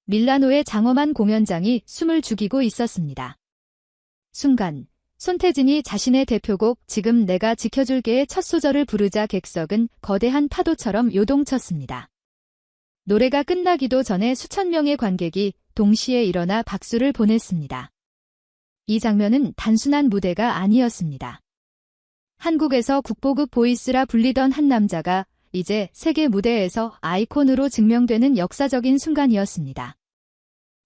밀라노의 장엄한 공연장이 숨을 죽이고 있었습니다. 순간 손태진이 자신의 대표곡 지금 내가 지켜줄게의 첫 소절을 부르자 객석은 거대한 파도처럼 요동쳤습니다. 노래가 끝나기도 전에 수천 명의 관객이 동시에 일어나 박수를 보냈습니다. 이 장면은 단순한 무대가 아니었습니다. 한국에서 국보급 보이스라 불리던 한 남자가 이제 세계 무대에서 아이콘으로 증명되는 역사적인 순간이었습니다.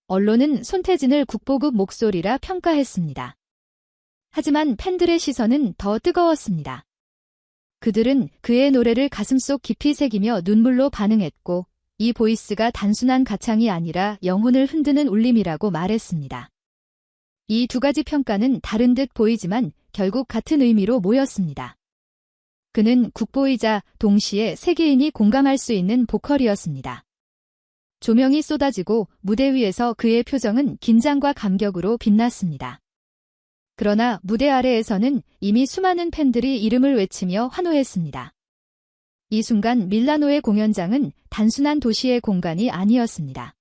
언론은 손태진을 국보급 목소리라 평가했습니다. 하지만 팬들의 시선은 더 뜨거웠습니다. 그들은 그의 노래를 가슴속 깊이 새기며 눈물로 반응했고 이 보이스가 단순한 가창이 아니라 영혼을 흔드는 울림이라고 말했습니다. 이 두 가지 평가는 다른 듯 보이지만 결국 같은 의미로 모였습니다. 그는 국보이자 동시에 세계인이 공감할 수 있는 보컬이었습니다. 조명이 쏟아지고 무대 위에서 그의 표정은 긴장과 감격으로 빛났습니다. 그러나 무대 아래에서는 이미 수많은 팬들이 이름을 외치며 환호했습니다. 이 순간 밀라노의 공연장은 단순한 도시의 공간이 아니었습니다.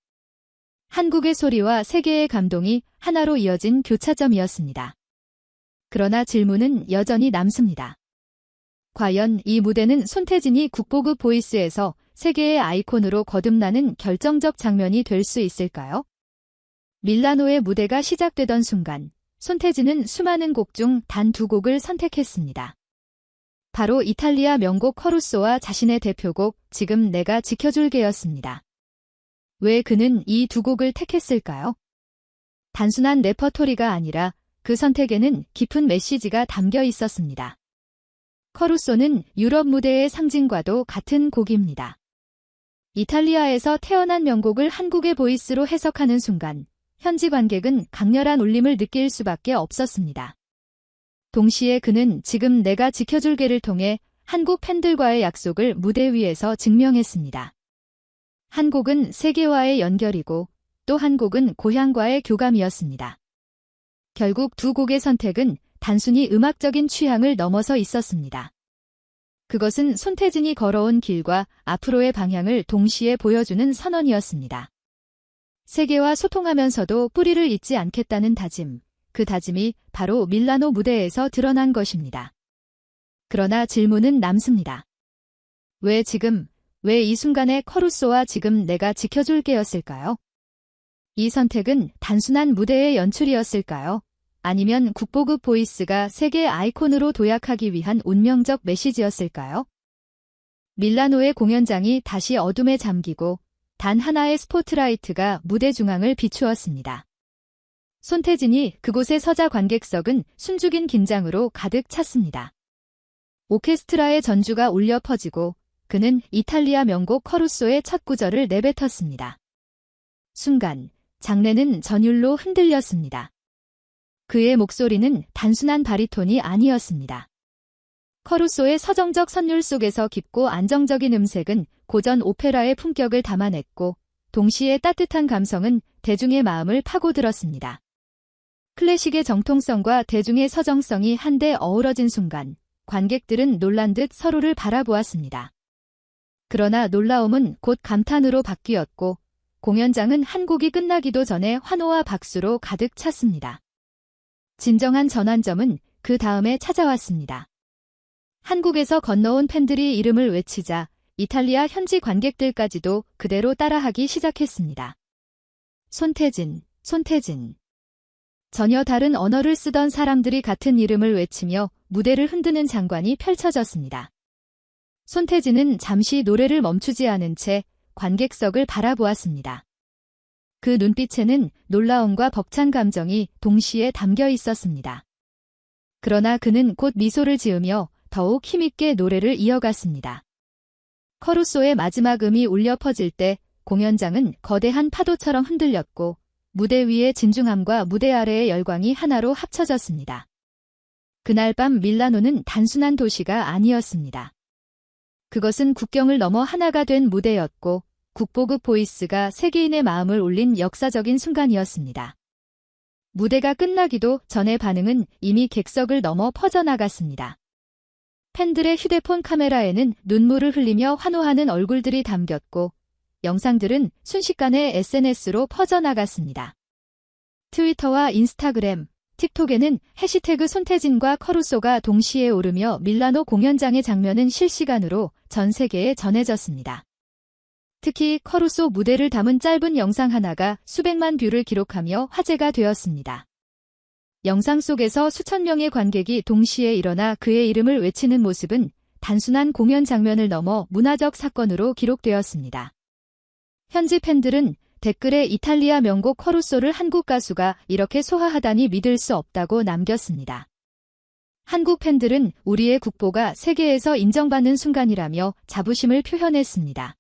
한국의 소리와 세계의 감동이 하나로 이어진 교차점이었습니다. 그러나 질문은 여전히 남습니다. 과연 이 무대는 손태진이 국보급 보이스에서 세계의 아이콘으로 거듭나는 결정적 장면이 될 수 있을까요? 밀라노의 무대가 시작되던 순간 손태진은 수많은 곡 중 단 두 곡을 선택했습니다. 바로 이탈리아 명곡 커루소와 자신의 대표곡 지금 내가 지켜줄게였습니다. 왜 그는 이 두 곡을 택했을까요? 단순한 레퍼토리가 아니라 그 선택에는 깊은 메시지가 담겨 있었습니다. 커루소는 유럽 무대의 상징과도 같은 곡입니다. 이탈리아에서 태어난 명곡을 한국의 보이스로 해석하는 순간 현지 관객은 강렬한 울림을 느낄 수밖에 없었습니다. 동시에 그는 지금 내가 지켜줄게를 통해 한국 팬들과의 약속을 무대 위에서 증명했습니다. 한 곡은 세계와의 연결이고 또 한 곡은 고향과의 교감이었습니다. 결국 두 곡의 선택은 단순히 음악적인 취향을 넘어서 있었습니다. 그것은 손태진이 걸어온 길과 앞으로의 방향을 동시에 보여주는 선언이었습니다. 세계와 소통하면서도 뿌리를 잊지 않겠다는 다짐, 그 다짐이 바로 밀라노 무대에서 드러난 것입니다. 그러나 질문은 남습니다. 왜 지금, 왜 이 순간에 커루소와 지금 내가 지켜줄게였을까요? 이 선택은 단순한 무대의 연출이었을까요? 아니면 국보급 보이스가 세계 아이콘으로 도약하기 위한 운명적 메시지였을까요? 밀라노의 공연장이 다시 어둠에 잠기고 단 하나의 스포트라이트가 무대 중앙을 비추었습니다. 손태진이 그곳에 서자 관객석은 숨죽인 긴장으로 가득 찼습니다. 오케스트라의 전주가 울려 퍼지고 그는 이탈리아 명곡 커루소의 첫 구절을 내뱉었습니다. 순간 장내는 전율로 흔들렸습니다. 그의 목소리는 단순한 바리톤이 아니었습니다. 커루소의 서정적 선율 속에서 깊고 안정적인 음색은 고전 오페라의 품격을 담아냈고 동시에 따뜻한 감성은 대중의 마음을 파고들었습니다. 클래식의 정통성과 대중의 서정성이 한데 어우러진 순간 관객들은 놀란 듯 서로를 바라보았습니다. 그러나 놀라움은 곧 감탄으로 바뀌었고 공연장은 한 곡이 끝나기도 전에 환호와 박수로 가득 찼습니다. 진정한 전환점은 그 다음에 찾아왔습니다. 한국에서 건너온 팬들이 이름을 외치자 이탈리아 현지 관객들까지도 그대로 따라하기 시작했습니다. 손태진, 손태진. 전혀 다른 언어를 쓰던 사람들이 같은 이름을 외치며 무대를 흔드는 장관이 펼쳐졌습니다. 손태진은 잠시 노래를 멈추지 않은 채 관객석을 바라보았습니다. 그 눈빛에는 놀라움과 벅찬 감정이 동시에 담겨 있었습니다. 그러나 그는 곧 미소를 지으며 더욱 힘있게 노래를 이어갔습니다. 커루소의 마지막 음이 울려 퍼질 때 공연장은 거대한 파도처럼 흔들렸고 무대 위의 진중함과 무대 아래의 열광이 하나로 합쳐졌습니다. 그날 밤 밀라노는 단순한 도시가 아니었습니다. 그것은 국경을 넘어 하나가 된 무대였고 국보급 보이스가 세계인의 마음을 울린 역사적인 순간이었습니다. 무대가 끝나기도 전의 반응은 이미 객석을 넘어 퍼져나갔습니다. 팬들의 휴대폰 카메라에는 눈물을 흘리며 환호하는 얼굴들이 담겼고 영상들은 순식간에 SNS로 퍼져나갔습니다. 트위터와 인스타그램, 틱톡에는 해시태그 손태진과 커루소가 동시에 오르며 밀라노 공연장의 장면은 실시간으로 전 세계에 전해졌습니다. 특히 커루소 무대를 담은 짧은 영상 하나가 수백만 뷰를 기록하며 화제가 되었습니다. 영상 속에서 수천 명의 관객이 동시에 일어나 그의 이름을 외치는 모습은 단순한 공연 장면을 넘어 문화적 사건으로 기록되었습니다. 현지 팬들은 댓글에 이탈리아 명곡 커루소를 한국 가수가 이렇게 소화하다니 믿을 수 없다고 남겼습니다. 한국 팬들은 우리의 국보가 세계에서 인정받는 순간이라며 자부심을 표현했습니다.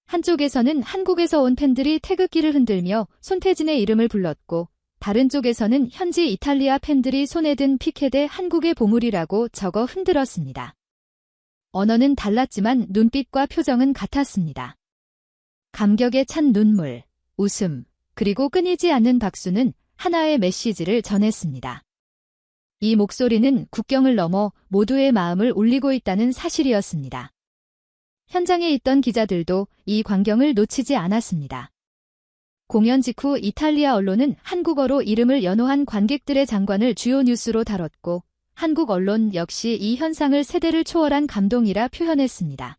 한쪽에서는 한국에서 온 팬들이 태극기를 흔들며 손태진의 이름을 불렀고, 다른 쪽에서는 현지 이탈리아 팬들이 손에 든 피켓에 한국의 보물이라고 적어 흔들었습니다. 언어는 달랐지만 눈빛과 표정은 같았습니다. 감격에 찬 눈물, 웃음, 그리고 끊이지 않는 박수는 하나의 메시지를 전했습니다. 이 목소리는 국경을 넘어 모두의 마음을 울리고 있다는 사실이었습니다. 현장에 있던 기자들도 이 광경을 놓치지 않았습니다. 공연 직후 이탈리아 언론은 한국어로 이름을 연호한 관객들의 장관을 주요 뉴스로 다뤘고, 한국 언론 역시 이 현상을 세대를 초월한 감동이라 표현했습니다.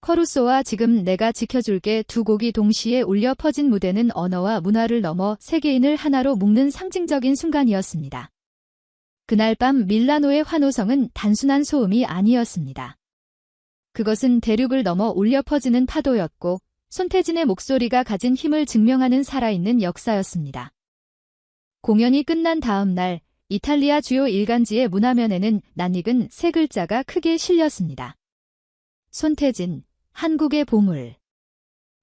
커루소와 지금 내가 지켜줄게 두 곡이 동시에 울려 퍼진 무대는 언어와 문화를 넘어 세계인을 하나로 묶는 상징적인 순간이었습니다. 그날 밤 밀라노의 환호성은 단순한 소음이 아니었습니다. 그것은 대륙을 넘어 울려 퍼지는 파도였고, 손태진의 목소리가 가진 힘을 증명하는 살아있는 역사였습니다. 공연이 끝난 다음 날, 이탈리아 주요 일간지의 문화면에는 낯익은 세 글자가 크게 실렸습니다. 손태진, 한국의 보물.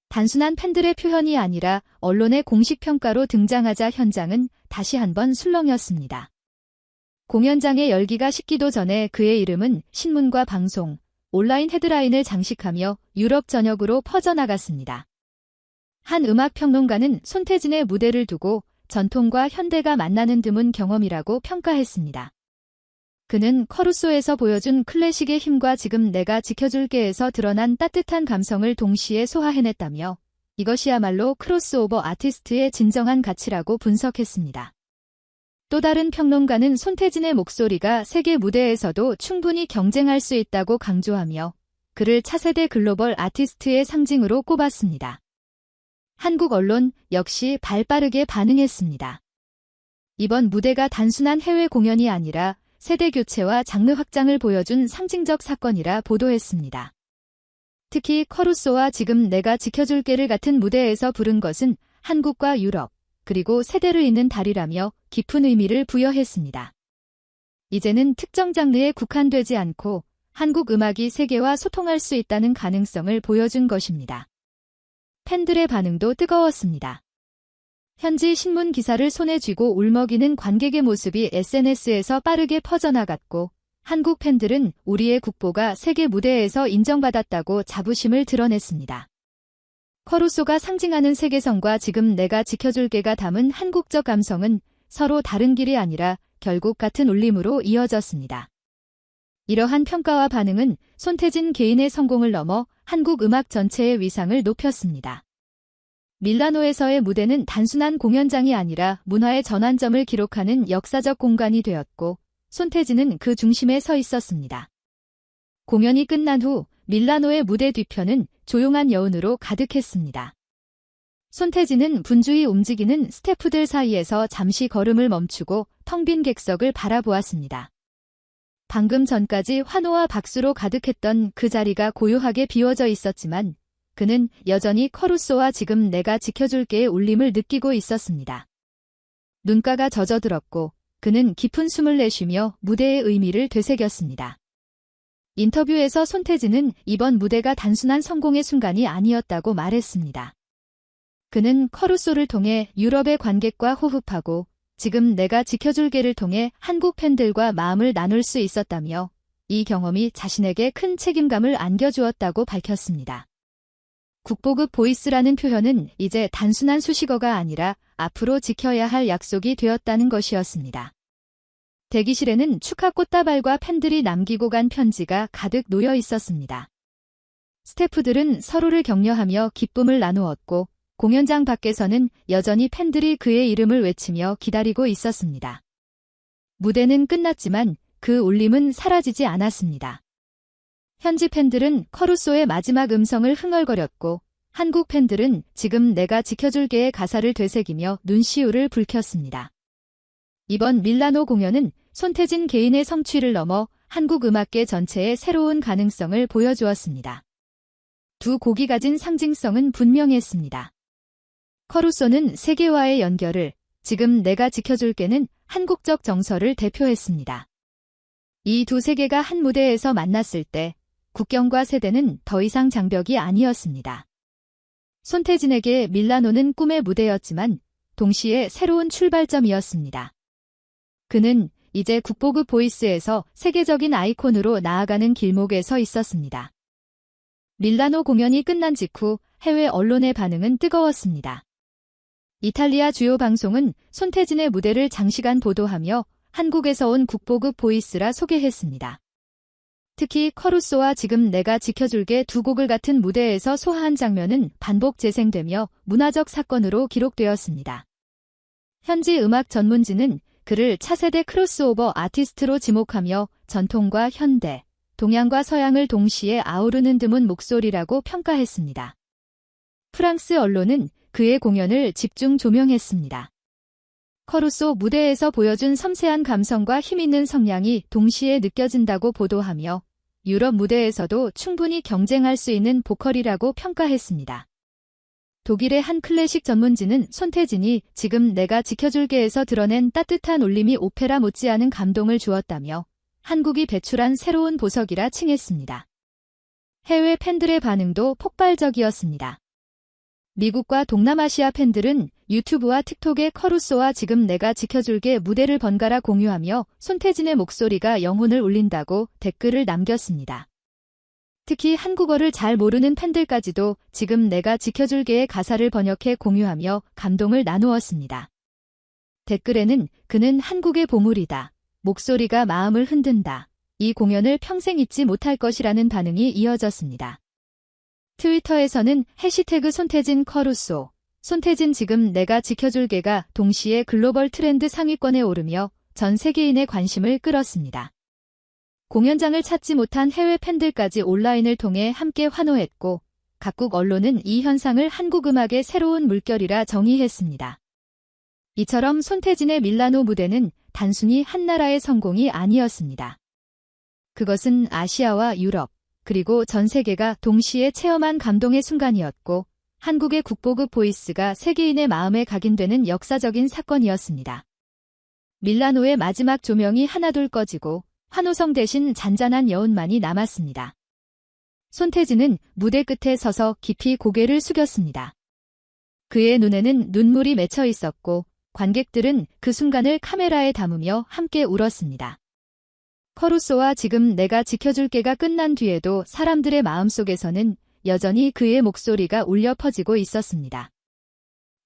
단순한 팬들의 표현이 아니라 언론의 공식 평가로 등장하자 현장은 다시 한번 술렁였습니다. 공연장의 열기가 식기도 전에 그의 이름은 신문과 방송, 온라인 헤드라인을 장식하며 유럽 전역으로 퍼져나갔습니다. 한 음악평론가는 손태진의 무대를 두고 전통과 현대가 만나는 드문 경험이라고 평가했습니다. 그는 커루소에서 보여준 클래식의 힘과 지금 내가 지켜줄게에서 드러난 따뜻한 감성을 동시에 소화해냈다며, 이것이야말로 크로스오버 아티스트의 진정한 가치라고 분석했습니다. 또 다른 평론가는 손태진의 목소리가 세계 무대에서도 충분히 경쟁할 수 있다고 강조하며, 그를 차세대 글로벌 아티스트의 상징으로 꼽았습니다. 한국 언론 역시 발빠르게 반응했습니다. 이번 무대가 단순한 해외 공연이 아니라 세대 교체와 장르 확장을 보여준 상징적 사건이라 보도했습니다. 특히 커루소와 지금 내가 지켜줄게를 같은 무대에서 부른 것은 한국과 유럽, 그리고 세대를 잇는 달이라며 깊은 의미를 부여했습니다. 이제는 특정 장르에 국한되지 않고 한국 음악이 세계와 소통할 수 있다는 가능성을 보여준 것입니다. 팬들의 반응도 뜨거웠습니다. 현지 신문 기사를 손에 쥐고 울먹이는 관객의 모습이 SNS에서 빠르게 퍼져나갔고, 한국 팬들은 우리의 국보가 세계 무대에서 인정받았다고 자부심을 드러냈습니다. 커루소가 상징하는 세계성과 지금 내가 지켜줄게가 담은 한국적 감성은 서로 다른 길이 아니라 결국 같은 울림으로 이어졌습니다. 이러한 평가와 반응은 손태진 개인의 성공을 넘어 한국 음악 전체의 위상을 높였습니다. 밀라노에서의 무대는 단순한 공연장이 아니라 문화의 전환점을 기록하는 역사적 공간이 되었고, 손태진은 그 중심에 서 있었습니다. 공연이 끝난 후 밀라노의 무대 뒤편은 조용한 여운으로 가득했습니다. 손태진은 분주히 움직이는 스태프들 사이에서 잠시 걸음을 멈추고 텅 빈 객석을 바라보았습니다. 방금 전까지 환호와 박수로 가득했던 그 자리가 고요하게 비워져 있었지만, 그는 여전히 커루소와 지금 내가 지켜줄게의 울림을 느끼고 있었습니다. 눈가가 젖어들었고, 그는 깊은 숨을 내쉬며 무대의 의미를 되새겼습니다. 인터뷰에서 손태진은 이번 무대가 단순한 성공의 순간이 아니었다고 말했습니다. 그는 커루소를 통해 유럽의 관객과 호흡하고, 지금 내가 지켜줄게를 통해 한국 팬들과 마음을 나눌 수 있었다며, 이 경험이 자신에게 큰 책임감을 안겨주었다고 밝혔습니다. 국보급 보이스라는 표현은 이제 단순한 수식어가 아니라 앞으로 지켜야 할 약속이 되었다는 것이었습니다. 대기실에는 축하 꽃다발과 팬들이 남기고 간 편지가 가득 놓여 있었습니다. 스태프들은 서로를 격려하며 기쁨을 나누었고 공연장 밖에서는 여전히 팬들이 그의 이름을 외치며 기다리고 있었습니다. 무대는 끝났지만 그 울림은 사라지지 않았습니다. 현지 팬들은 커루소의 마지막 음성을 흥얼거렸고 한국 팬들은 지금 내가 지켜줄게의 가사를 되새기며 눈시울을 붉혔습니다. 이번 밀라노 공연은 손태진 개인의 성취를 넘어 한국 음악계 전체의 새로운 가능성을 보여주었습니다. 두 곡이 가진 상징성은 분명했습니다. 커루소는 세계와의 연결을, 지금 내가 지켜줄게는 한국적 정서를 대표했습니다. 이 두 세계가 한 무대에서 만났을 때 국경과 세대는 더 이상 장벽이 아니었습니다. 손태진에게 밀라노는 꿈의 무대였지만 동시에 새로운 출발점이었습니다. 그는 이제 국보급 보이스에서 세계적인 아이콘으로 나아가는 길목에 서 있었습니다. 밀라노 공연이 끝난 직후 해외 언론의 반응은 뜨거웠습니다. 이탈리아 주요 방송은 손태진의 무대를 장시간 보도하며 한국에서 온 국보급 보이스라 소개했습니다. 특히 커루소와 지금 내가 지켜줄게 두 곡을 같은 무대에서 소화한 장면은 반복 재생되며 문화적 사건으로 기록되었습니다. 현지 음악 전문지는 그를 차세대 크로스오버 아티스트로 지목하며 전통과 현대, 동양과 서양을 동시에 아우르는 드문 목소리라고 평가했습니다. 프랑스 언론은 그의 공연을 집중 조명했습니다. 커루소 무대에서 보여준 섬세한 감성과 힘있는 성량이 동시에 느껴진다고 보도하며 유럽 무대에서도 충분히 경쟁할 수 있는 보컬이라고 평가했습니다. 독일의 한 클래식 전문지는 손태진이 지금 내가 지켜줄게에서 드러낸 따뜻한 울림이 오페라 못지않은 감동을 주었다며 한국이 배출한 새로운 보석이라 칭했습니다. 해외 팬들의 반응도 폭발적이었습니다. 미국과 동남아시아 팬들은 유튜브와 틱톡에 커루소와 지금 내가 지켜줄게 무대를 번갈아 공유하며 손태진의 목소리가 영혼을 울린다고 댓글을 남겼습니다. 특히 한국어를 잘 모르는 팬들까지도 지금 내가 지켜줄게의 가사를 번역해 공유하며 감동을 나누었습니다. 댓글에는 그는 한국의 보물이다. 목소리가 마음을 흔든다. 이 공연을 평생 잊지 못할 것이라는 반응이 이어졌습니다. 트위터에서는 해시태그 손태진 커루소, 손태진 지금 내가 지켜줄게가 동시에 글로벌 트렌드 상위권에 오르며 전 세계인의 관심을 끌었습니다. 공연장을 찾지 못한 해외 팬들까지 온라인을 통해 함께 환호했고 각국 언론은 이 현상을 한국 음악의 새로운 물결이라 정의했습니다. 이처럼 손태진의 밀라노 무대는 단순히 한 나라의 성공이 아니었습니다. 그것은 아시아와 유럽, 그리고 전 세계가 동시에 체험한 감동의 순간이었고 한국의 국보급 보이스가 세계인의 마음에 각인되는 역사적인 사건이었습니다. 밀라노의 마지막 조명이 하나둘 꺼지고 환호성 대신 잔잔한 여운만이 남았습니다. 손태진은 무대 끝에 서서 깊이 고개를 숙였습니다. 그의 눈에는 눈물이 맺혀 있었고 관객들은 그 순간을 카메라에 담으며 함께 울었습니다. 커루소와 지금 내가 지켜줄게가 끝난 뒤에도 사람들의 마음속에서는 여전히 그의 목소리가 울려 퍼지고 있었습니다.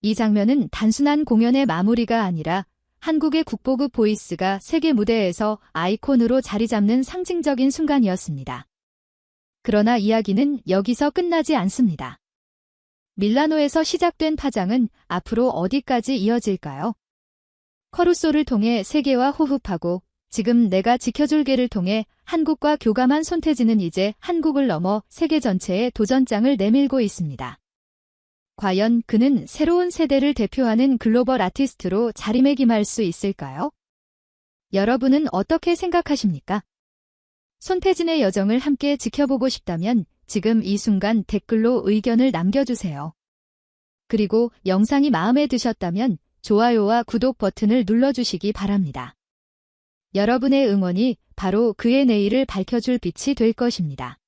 이 장면은 단순한 공연의 마무리가 아니라 한국의 국보급 보이스가 세계 무대에서 아이콘으로 자리 잡는 상징적인 순간이었습니다. 그러나 이야기는 여기서 끝나지 않습니다. 밀라노에서 시작된 파장은 앞으로 어디까지 이어질까요? 커루소를 통해 세계와 호흡하고 지금 내가 지켜줄게를 통해 한국과 교감한 손태진은 이제 한국을 넘어 세계 전체에 도전장을 내밀고 있습니다. 과연 그는 새로운 세대를 대표하는 글로벌 아티스트로 자리매김할 수 있을까요? 여러분은 어떻게 생각하십니까? 손태진의 여정을 함께 지켜보고 싶다면 지금 이 순간 댓글로 의견을 남겨주세요. 그리고 영상이 마음에 드셨다면 좋아요와 구독 버튼을 눌러주시기 바랍니다. 여러분의 응원이 바로 그의 내일을 밝혀줄 빛이 될 것입니다.